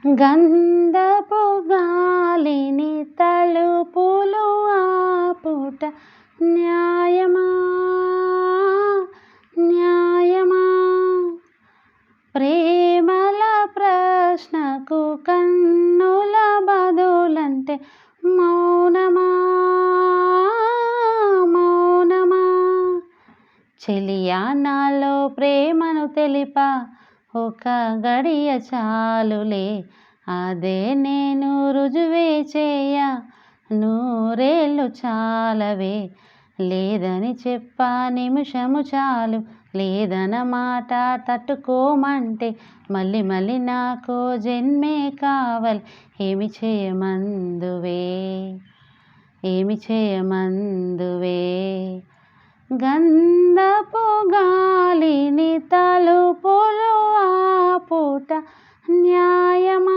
గంధపు గాలిని తలుపులు ఆపుట న్యాయమా న్యాయమా? ప్రేమల ప్రశ్నకు కన్నుల బదులంటే మౌనమా మౌనమా? చెలియా నాలో ప్రేమను తెలిపా ఒక గడియ చాలులే, అదే నేను రుజువే చేయ నూరేళ్ళు చాలవే. లేదని చెప్పా నిమిషము చాలు, లేదన మాట తట్టుకోమంటే మళ్ళీ మళ్ళీ నాకో జన్మే కావాలి. ఏమి చేయమందువే ఏమి చేయమందువే? గంధపు గాలిని తలుపులు ఆపుట న్యాయమా